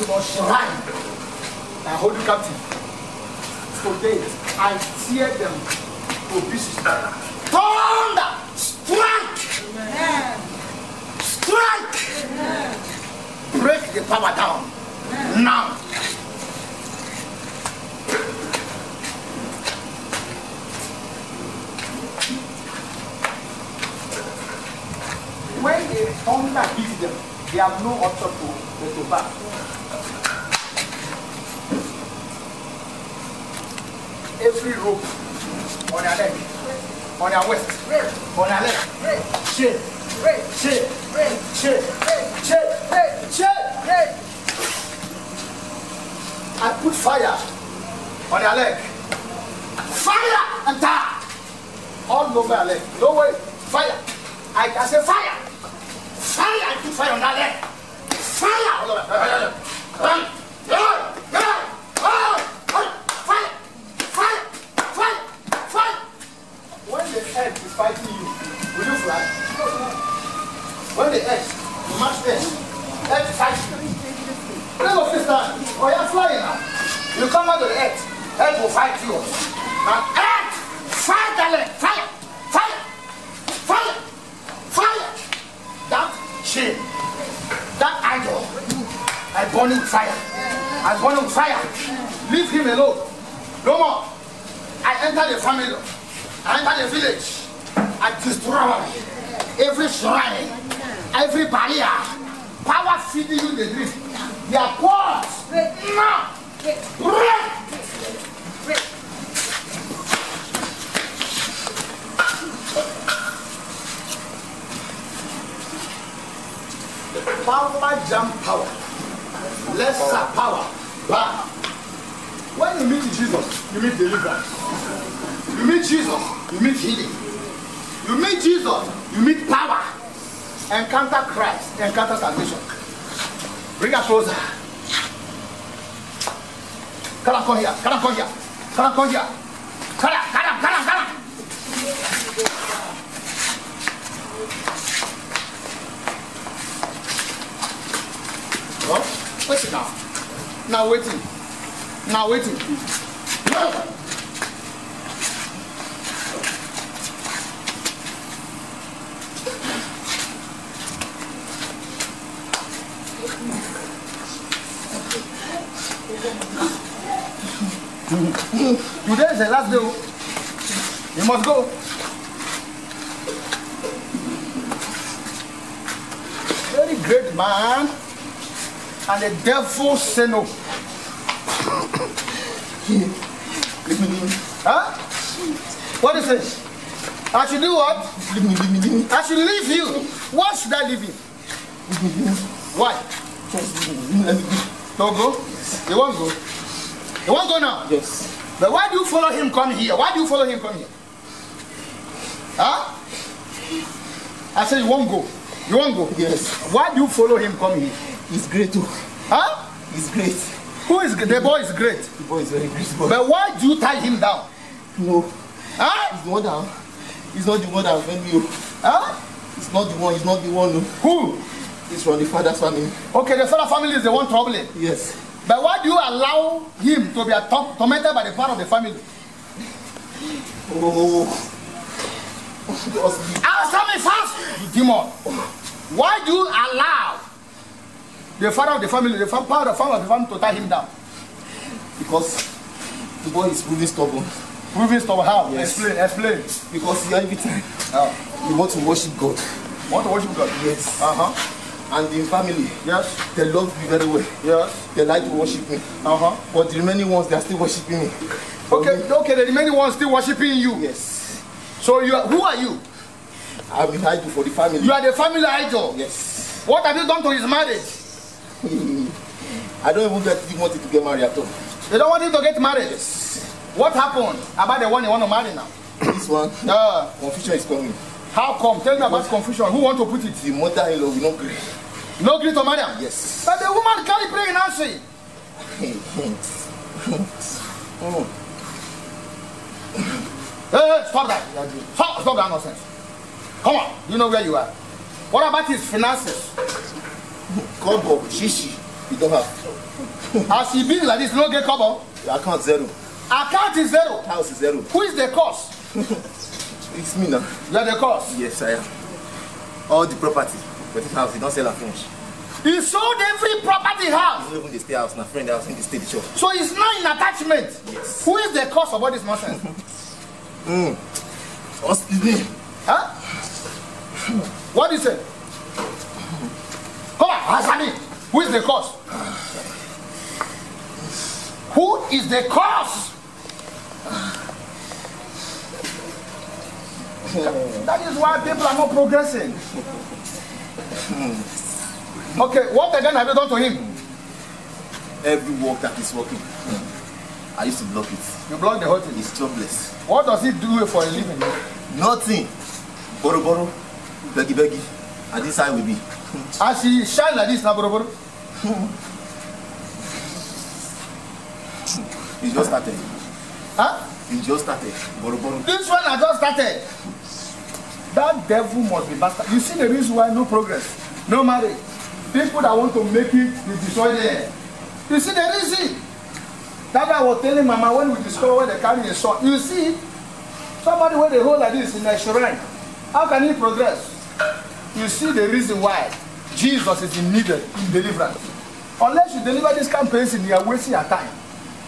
your shrine. I hold you captive. Today, I tear them to pieces. Thunder! Strike! Amen. Strike! Amen. Break the power down. Amen. Now. When the thunder hits them, they have no option to back. Every rope on your leg, on your waist, on your leg, shake, shake, shake, shake, shake. I put fire on your leg. Fire and tap all over your leg. No way, fire. I say fire. Fire, I put fire on that leg. Fire all over. Fire. When the earth is fighting you, will you fly? When the earth, you must earth fights you. Play your fist down. Oh, you're flying now. You come out of the earth will fight you. Now, earth, fight the leg. Fire, fire, fire, fire. That shame, that idol, I burn him with fire. I burn him with fire. Leave him alone. No more. I enter the family. I enter the village. I destroy every shrine, every barrier. Power feeding you the dream. Their cords. Now. Break. Power jump power. Lesser power. Bam. When you meet Jesus, you meet deliverance. You meet Jesus, you meet healing. You meet Jesus, you meet power. Encounter Christ, encounter salvation. Bring her closer. Come on, come here. Come on, come here. Come on, come here. Come on, come on, come on, come on. Oh, wait now. Now waiting. Now waiting. No. Today is the last day. You must go. Very great man. And the devil said no. Huh? What is it? I should do what? I should leave you. Why should I leave you? Why? Don't go? You won't go? You won't go now? Yes. But why do you follow him come here? Why do you follow him come here? Huh? I said you won't go. You won't go? Yes. Why do you follow him come here? He's great too. Huh? He's great. Who is the boy is great? The boy is very great. But why do you tie him down? No. Huh? He's the one that. He's not the one that offended me. Huh? He's not the one. He's not the one. No. Who? He's from the father's family. Okay, the father family is the one troubling. Yes. But why do you allow him to be tormented by the part of the family? Oh. Answer me fast, you demon. Why do you allow the father of the family, the part of the family to tie him down? Because the boy is proving stubborn. Proving stubborn how? Yes. Explain. Because every time you want to worship God. Want to worship God? Yes. And in family, yes, they love me very well. Yes. They like to worship me. But the remaining ones, they are still worshiping me. Okay, the remaining ones still worshiping you. Yes. So who are you? I'm an idol for the family. You are the family idol? Yes. What have you done to his marriage? I don't even want him to get married at all. They don't want him to get married? Yes. What happened about the one you want to marry now? This one? Confusion is coming. How come? Tell me about confusion. Who want to put it? The mother-in-law will not agree. No agree to marry him? Yes. But the woman carry pregnancy. Hey, stop that. Stop that nonsense. Come on, you know where you are. What about his finances? Kobo, shishi, you don't have. As he be like this, no get cover. Your account zero. Account is zero. House is zero. Who is the cause? It's me now. You are the cause. Yes, I am. All the property, but this house, you don't sell and finish. He sold every property house. Even the stay house, my friend house in the state shop. So he's not in attachment. Yes. Who is the cause of all this nonsense? What's his name? Huh? What do you say? Come on, answer me. Who is the cause? Who is the cause? That is why people are not progressing. Okay, what again have you done to him? Every work that is working, I used to block it. You block the whole thing. It's jobless. What does he do for a living? Nothing. Borrow, beggy. And this side will be. As he shine like this now, bro. He just started. Huh? He just started. Borrow. This one has just started. That devil must be bastard. You see the reason why no progress, no marriage. People that want to make it, they destroy them. You see the reason. That guy was telling Mama when we discover where they carry a sword. You see, somebody with a hole like this in a shrine, how can he progress? You see the reason why Jesus is needed in deliverance. Unless you deliver this campaign, you are wasting your time.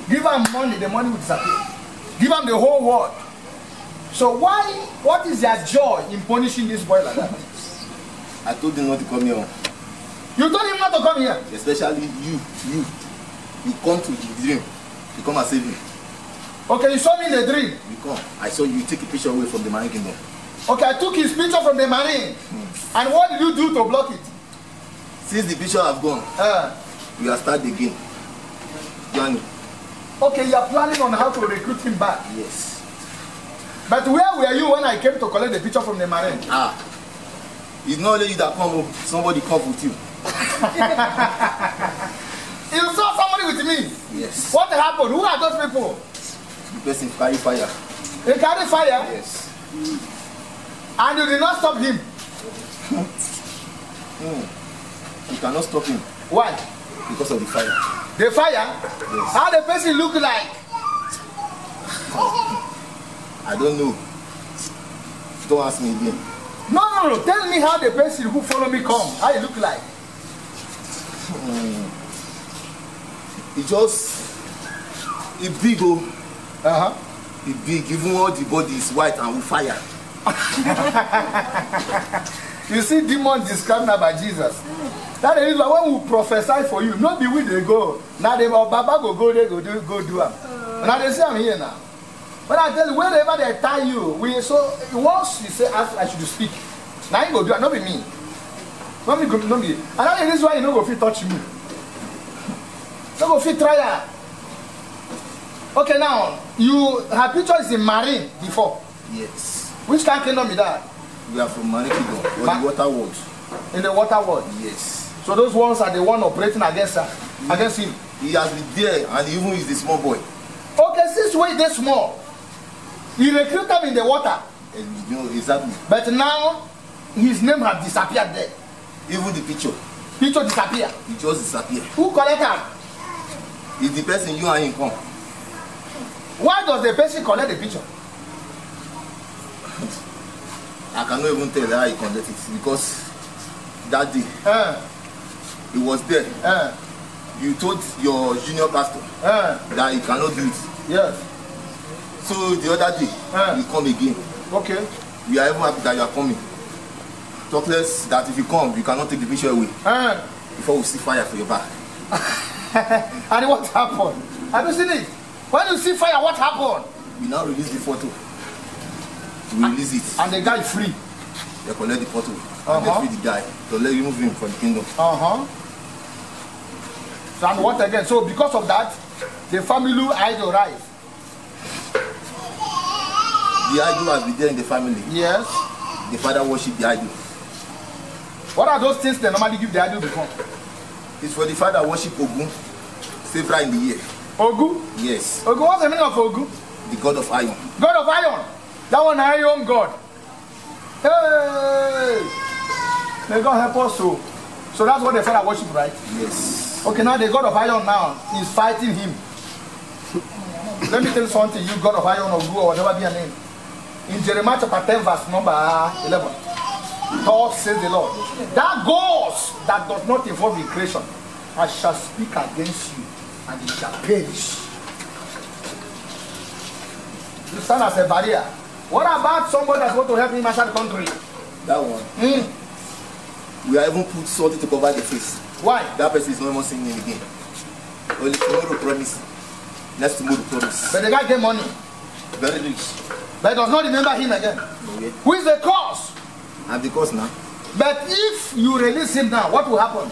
Give them money, the money will disappear. Give them the whole world. So what is their joy in punishing this boy like that? I told him not to come here. You told him not to come here? Especially you. You come to the dream. You come and save me. Okay, you saw me in the dream. You come. I saw you take a picture away from the Marine Kingdom. Okay, I took his picture from the Marine. And what did you do to block it? Since the picture have gone, we are start again. Journey. Okay, you are planning on how to recruit him back. Yes. But where were you when I came to collect the picture from the Marine? It's not only you that come, somebody come with you. You saw somebody with me? Yes. What happened? Who are those people? The person carry fire. They carry fire? Yes. And you did not stop him? You cannot stop him. Why? Because of the fire. The fire? Yes. How the person look like? I don't know. Don't ask me again. No. Tell me how the person who follow me come. How he look like? It just a big It big, even all the body is white and with fire. You see demons described now by Jesus. That is why when we prophesy for you, not be where they go. Now they Baba go there, go do them. Now they say I'm here now. But I tell you, wherever they tie you, once you say I should speak. Now you go do it, not be me. Not me. And that is why you don't go fit touch me. Don't go fit try that. Okay, now you have pictures in Marine before. Yes. Which kind of kingdom is that? We are from Marine Kingdom, or the water world. In the water world? Yes. So those ones are the one operating against him. He has been there and even is the small boy. Okay, since when they small, he recruited him in the water. And you know exactly. But now his name has disappeared there. Even the picture. Picture disappear. It just disappeared. Who collect him? It's the person you and him come. Why does the person collect the picture? I cannot even tell how he collected it because that day he was there. You told your junior pastor that he cannot do it. Yes. So the other day he come again. Okay. We are even happy that you are coming. Talk less that if you come, you cannot take the picture away. Before we see fire for your back. And what happened? Have you seen it? When you see fire, what happened? We now release the photo. We release it. And the guy free. They collect the photo. And they free the guy. So let remove him from the kingdom. So and what again? So because of that, the family idol rise. The idol has been there in the family. Yes. The father worship the idol. What are those things they normally give the idol before? It's for the father worship Ogun several in the year. Ogun? Yes. Ogun, what's the meaning of Ogun? The god of iron. God of iron. That one iron God. Hey! May God help us so. So that's what the father worship, right? Yes. Okay, now the God of Iron now is fighting him. Let me tell you something, you God of Iron or Gru or whatever be your name. In Jeremiah chapter 10 verse number 11, God says the Lord, that gods that does not involve in creation, I shall speak against you and it shall perish. You stand as a barrier. What about somebody that's going to help me master the country? That one. We are even put something to cover the face. Why? That person is no more singing again. Only tomorrow promise. Next tomorrow promise. But the guy get money. Very rich. But does not remember him again. Okay. Who is the cause? I'm the cause now. But if you release him now, what will happen?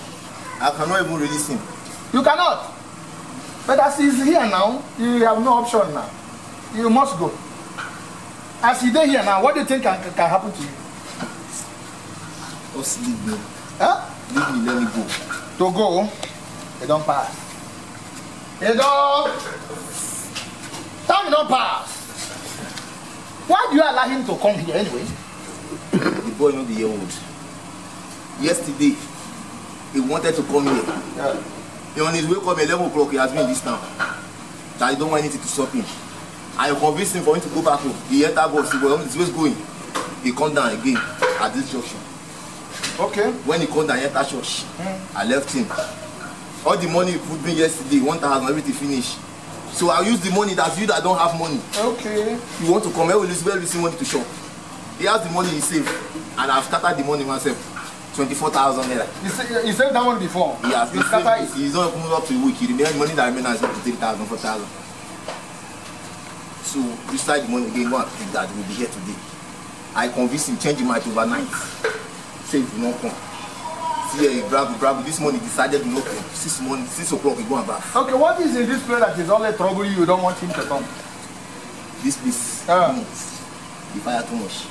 I cannot even release him. You cannot. But as he's here now, you have no option now. You must go. As he's here now, what do you think can happen to you? Just leave me. Huh? Leave me, let me go. To go, they don't pass. They don't. Time don't pass. Why do you allow him to come here anyway? The boy not the year old. Yesterday, he wanted to come here. Yeah. He on his way come 11 o'clock, he has been in this town. That I don't want anything to stop him. I convinced him for him to go back home. He entered bus, he was going. He come down again at this junction. Okay. When he come down, he entered church. I left him. All the money he put me yesterday, 1,000, everything finished. So I use the money that you that don't have money. Okay. You want to come here with this money to shop. He has the money he saved, and I've scattered the money myself. 24,000 naira. You saved that one before? He has. He's not coming up to a week. He remains money that remains up to 3,000, 4,000. So beside the money again, one thing that will be here today. I convinced him, change him mind overnight. Say if you not come. See here, bravo. This money decided to not come. 6 o'clock, we go and bath. Okay, what is in this place that is always troubling you? You don't want him to come? This place, the fire too much.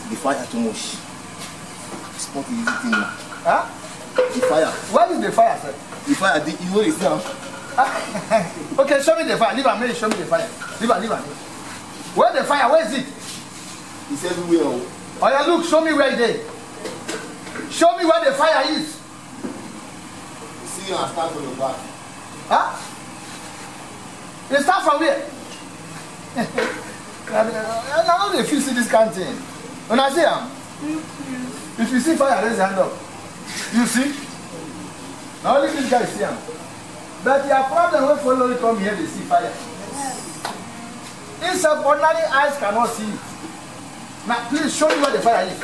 The fire too much. It's not the easy thing. Huh? The fire. Where is the fire, sir? The fire, you know it's now. Okay, show me the fire. Leave a minute, show me the fire. Leave a. Where the fire? Where is it? It's everywhere. Oh yeah, look, show me where it is. Show me where the fire is. You see, I start from the back. Huh? It start from where? I don't know if you see this kind of thing. When I say if you see fire, raise your hand up. You see? Now only this guy see him. But your problem when follow come here, they see fire. It's ordinary eyes cannot see it. Now please show me where the fire is.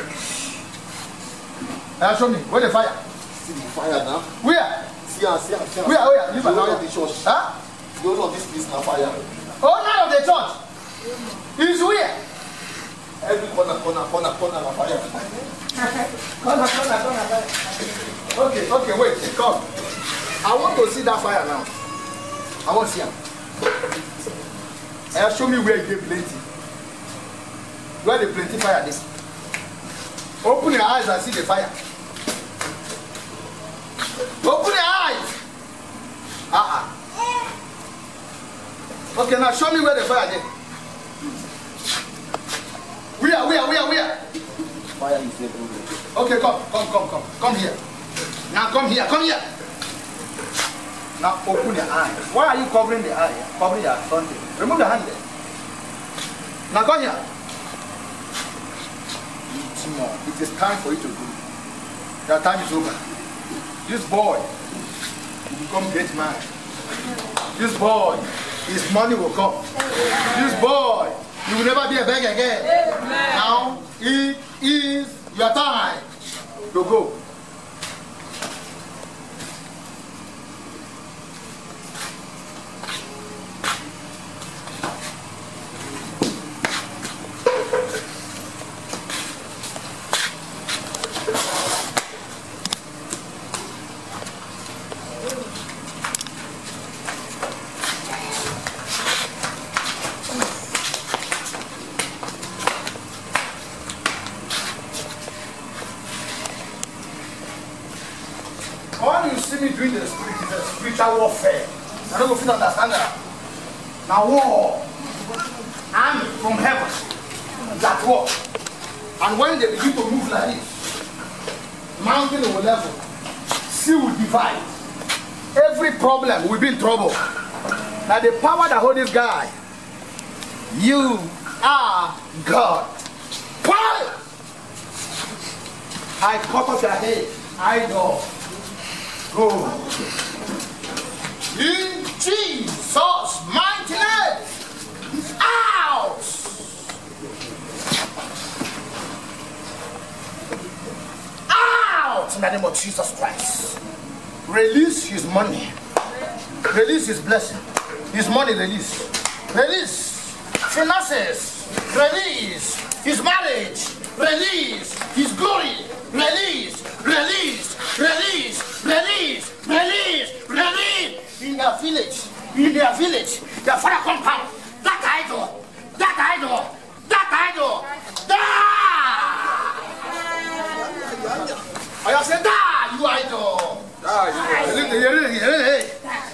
Show me where the fire. See the fire now? Where? See. Where? Leave of the church. Huh? The owner of this place now fire. Owner of the church? Is where? Every corner na fire. Corner. Okay, wait, come. I want to see that fire now. I want to see him. Show me where it plenty. Where the plenty fire is. Open your eyes and see the fire. Open your eyes. Okay, now show me where the fire is. Where? Fire is everywhere. Okay, come here. Now come here. Now open your eyes. Why are you covering the eye? Covering your something. Remove your hand there. Now come here. It is time for you to go. Your time is over. This boy will become great man. This boy, his money will come. This boy, you will never be a beggar again. Amen. Now it is your time to go. All you see me doing the spirit is a spiritual warfare. I don't know if you understand that. Now war, army from heaven, that war. And when they begin to move like this, mountain will level, sea will divide. every problem will be in trouble. Now the power that holds this guy, you are God. Power! I cut off your head. I know. Go. In Jesus' mighty name. Out! Out! In the name of Jesus Christ. Release his money. Release his blessing. His money release. Release. Finances. Release. His marriage. Release. His glory. Release. Release. Release. Release. Release. Release. In their village. In their village. Their father compound. That idol. That idol. That idol. Die. I said die, you idol.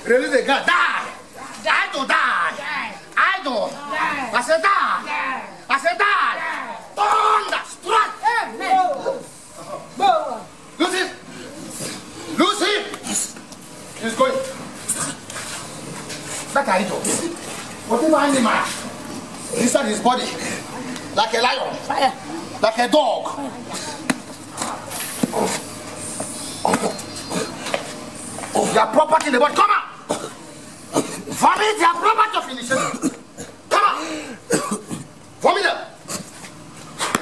Release the God. Die. Idol die. Idol. I said die. I said die. Thunder strike. Lucy. Lucy. He's going. That idol. Whatever animal inside his body, like a lion, like a dog. Your property in the body, come out. Vomit your property of initiation. Come out. Vomit it.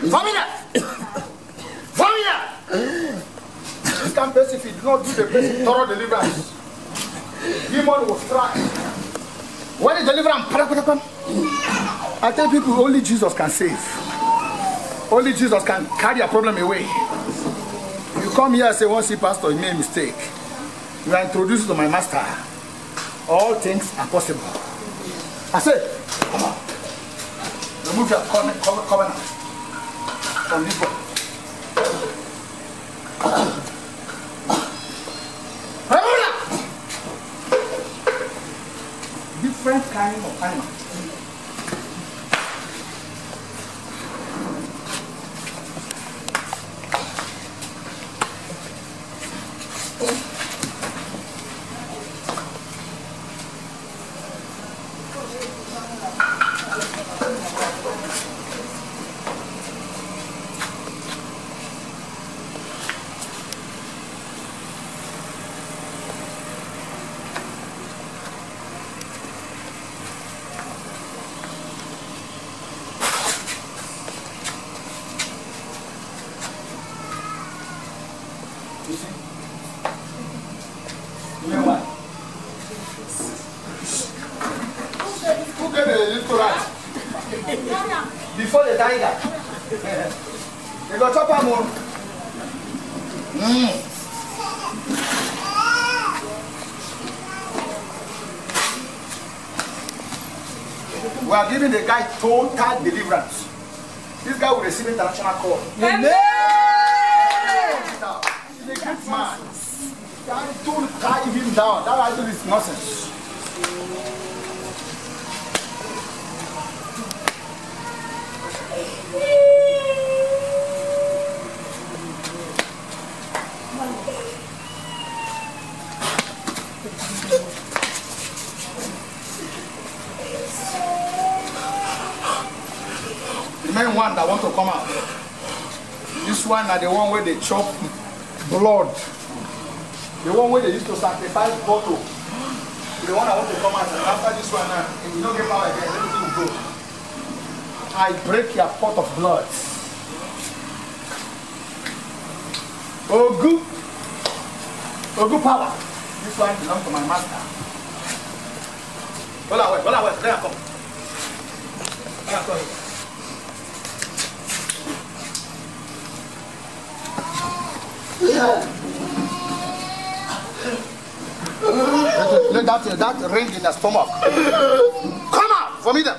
Vomit it. Vomit it. This kind of person, if you do not do the basic thorough deliverance, demon will strike. When the deliverance, I tell people only Jesus can save. Only Jesus can carry a problem away. You come here and say, "One see pastor, you made a mistake." You are introduced to my master. All things are possible. I said, come on. Remove your covenant from this one. Remove that. Different kind of animal. Before they die that. They got chopper more. We are giving the guy total deliverance. This guy will receive international call. Amen. He's a great man. Don't tie him down. That idol is nonsense. The main one that want to come out. This one are the one where they chop blood. The one where they used to sacrifice bottle. The one I want to come out. And after this one now, if you don't get power again, everything will go. I break your pot of blood. Ogu. Ogu power. This one belongs to my master. Hold on, wait. There I come. There I come. Let that ring in the stomach. Come out! Vomit them.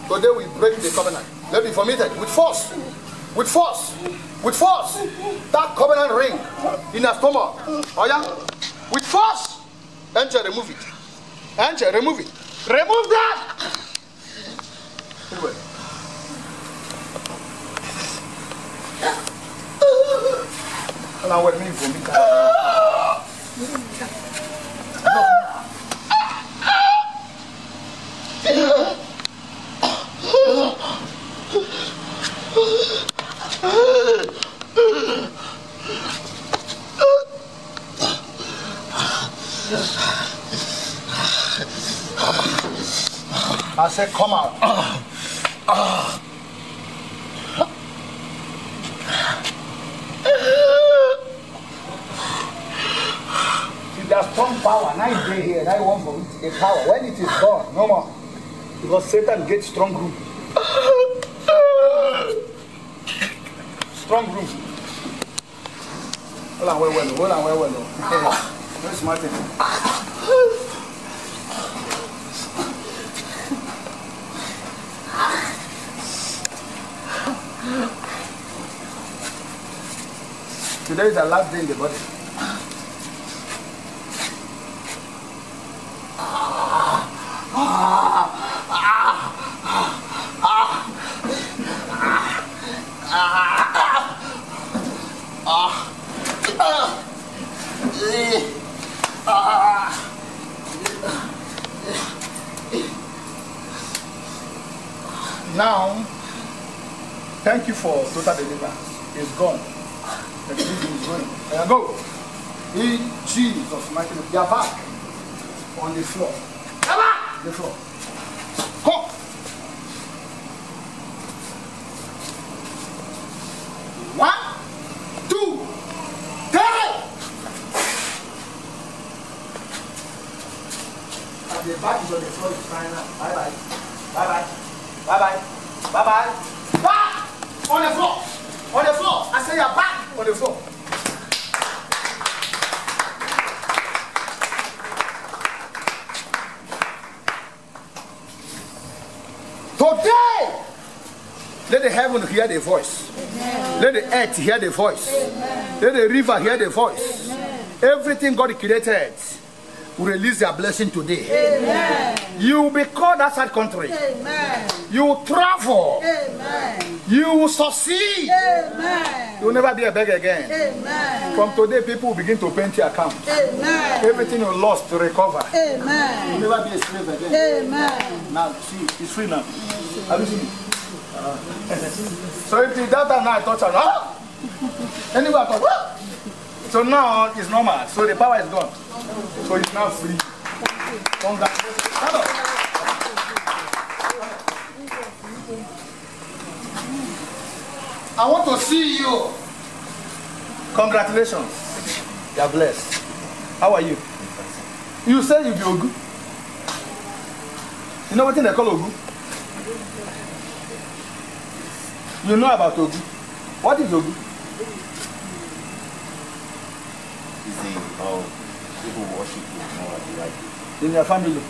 Today we break the covenant. Let me vomit it with force. With force. With force. That covenant ring in the stomach. Oh yeah? With force. Angel, remove it. Angel, remove it. Remove that! Anyway. Now let me vomit that. I said, come out. See, there's strong power. Now it's day here, now you want for it. The power. When it is gone, no more. Because Satan gets strong room. Strong room. Hold on, well. Very smart thing. Today is the last day in the body. Now, thank you for total deliverance. It's gone. The disease is going. There you go. In Jesus' mighty name. You are back on the floor. You are back on the floor. Come. One, two, three. And the back is on the floor. It's fine now. Bye bye. Bye bye. Bye bye. Bye bye. Back on the floor. On the floor. I say you're back on the floor. Today, let the heaven hear the voice. Amen. Let the earth hear the voice. Amen. Let the river hear the voice. Amen. Everything God created will release their blessing today. Amen. You will be called outside country. Amen. You will travel. Amen. You will succeed. Amen. You will never be a beggar again. Amen. From today, people will begin to paint your account. Amen. Everything you lost to recover. Amen. You will never be a slave again. Amen. Now, see, it's free now. Have you seen it? So if it's that time now I touch her, huh? Anyway, I thought, what? So now it's normal. So the power is gone. So it's now free. Congratulations. I want to see you. Congratulations. You are blessed. How are you? You said you be Ogu. You know what they call Ogu? You know about Ogu. What is Ogu? People worship you in your family.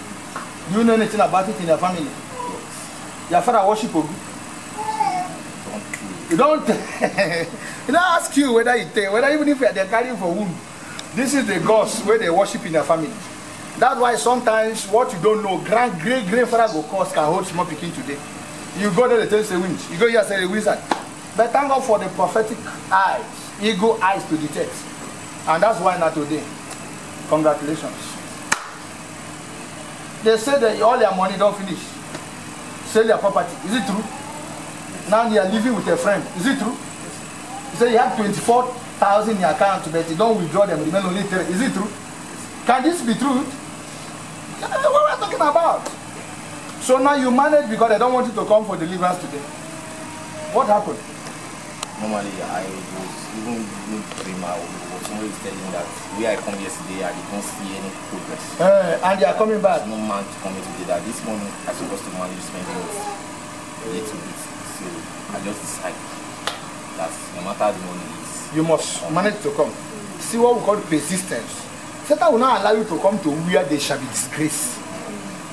Do you know anything about it in your family? Yes. Your father worship Ogu. You don't. You don't ask you whether you take, whether even if they're carrying for womb. This is the gods where they worship in your family. That's why sometimes what you don't know, great grandfather go cause can hold small picking today. You go there, they tell you say winch. You go here, say a wizard. But thank God for the prophetic eyes, eagle eyes to detect. And that's why not today. Congratulations. They say that all their money don't finish. Sell their property. Is it true? Now they are living with a friend. Is it true? You say you have 24,000 in your account, but you don't withdraw them, remain only 3. Is it true? Can this be true? What are we talking about? So now you manage because they don't want you to come for deliverance today. What happened? Normally, I was even doing dreamer. Somebody is telling that where I come yesterday, I did not see any progress. And they are coming back. No man to come today. That this morning I supposed to manage spending a little bit. So I just decided that no matter the money is, you must manage to come. See what we call persistence. Satan will not allow you to come to where they shall be disgraced.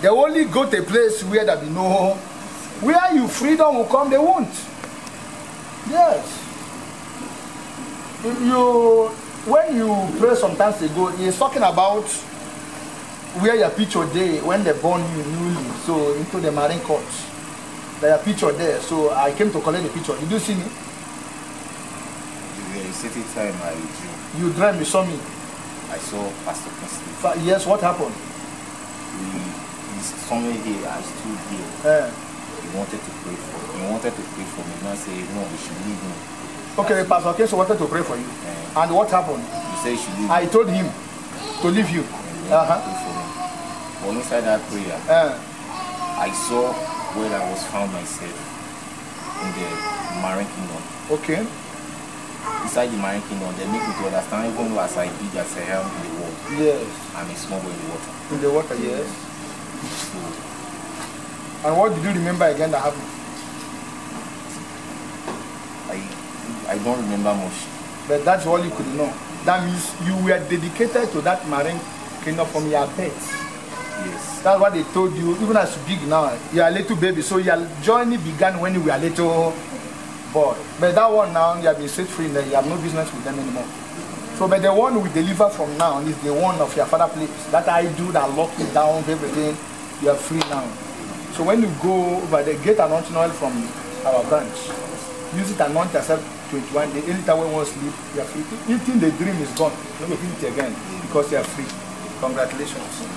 They only go to a place where there be no, where you freedom will come, they won't. Yes. When you pray sometimes ago, he's talking about where your picture there when they born you newly, so into the Marine Court. There are picture there, so I came to collect the picture. Did you see me? The city time I drew. You dreamt, you saw me. I saw Pastor Kinsley. Yes, what happened? He's somewhere here, I stood here. wanted to pray for me. He wanted to pray for me. Now say no, we should leave me. Okay, Pastor Kenso wanted to pray for you. And what happened? He said he should leave me. I told him to leave you. Pray for me. But inside that prayer, I saw where I was found myself in the Marine Kingdom. Okay. Inside the Marine Kingdom, they make me to understand even though as I big as I am in the world. Yes. I'm a small boy in the water. In the water, yes. So, and what did you remember again that happened? I don't remember much. But that's all you could know. That means you were dedicated to that Marine Kingdom from your birth. Yes. That's what they told you. Even as big now, you are a little baby. So your journey began when you were a little boy. But that one now, you have been set free. You have no business with them anymore. So, but the one we deliver from now is the one of your father place. That I do that lock it down, everything. You are free now. So when you go over there, get anointing oil from our branch. Use it, anoint yourself 21 days. Anytime when you want to sleep, you are free. Eating the dream is gone. Let me eat it again because you are free. Congratulations.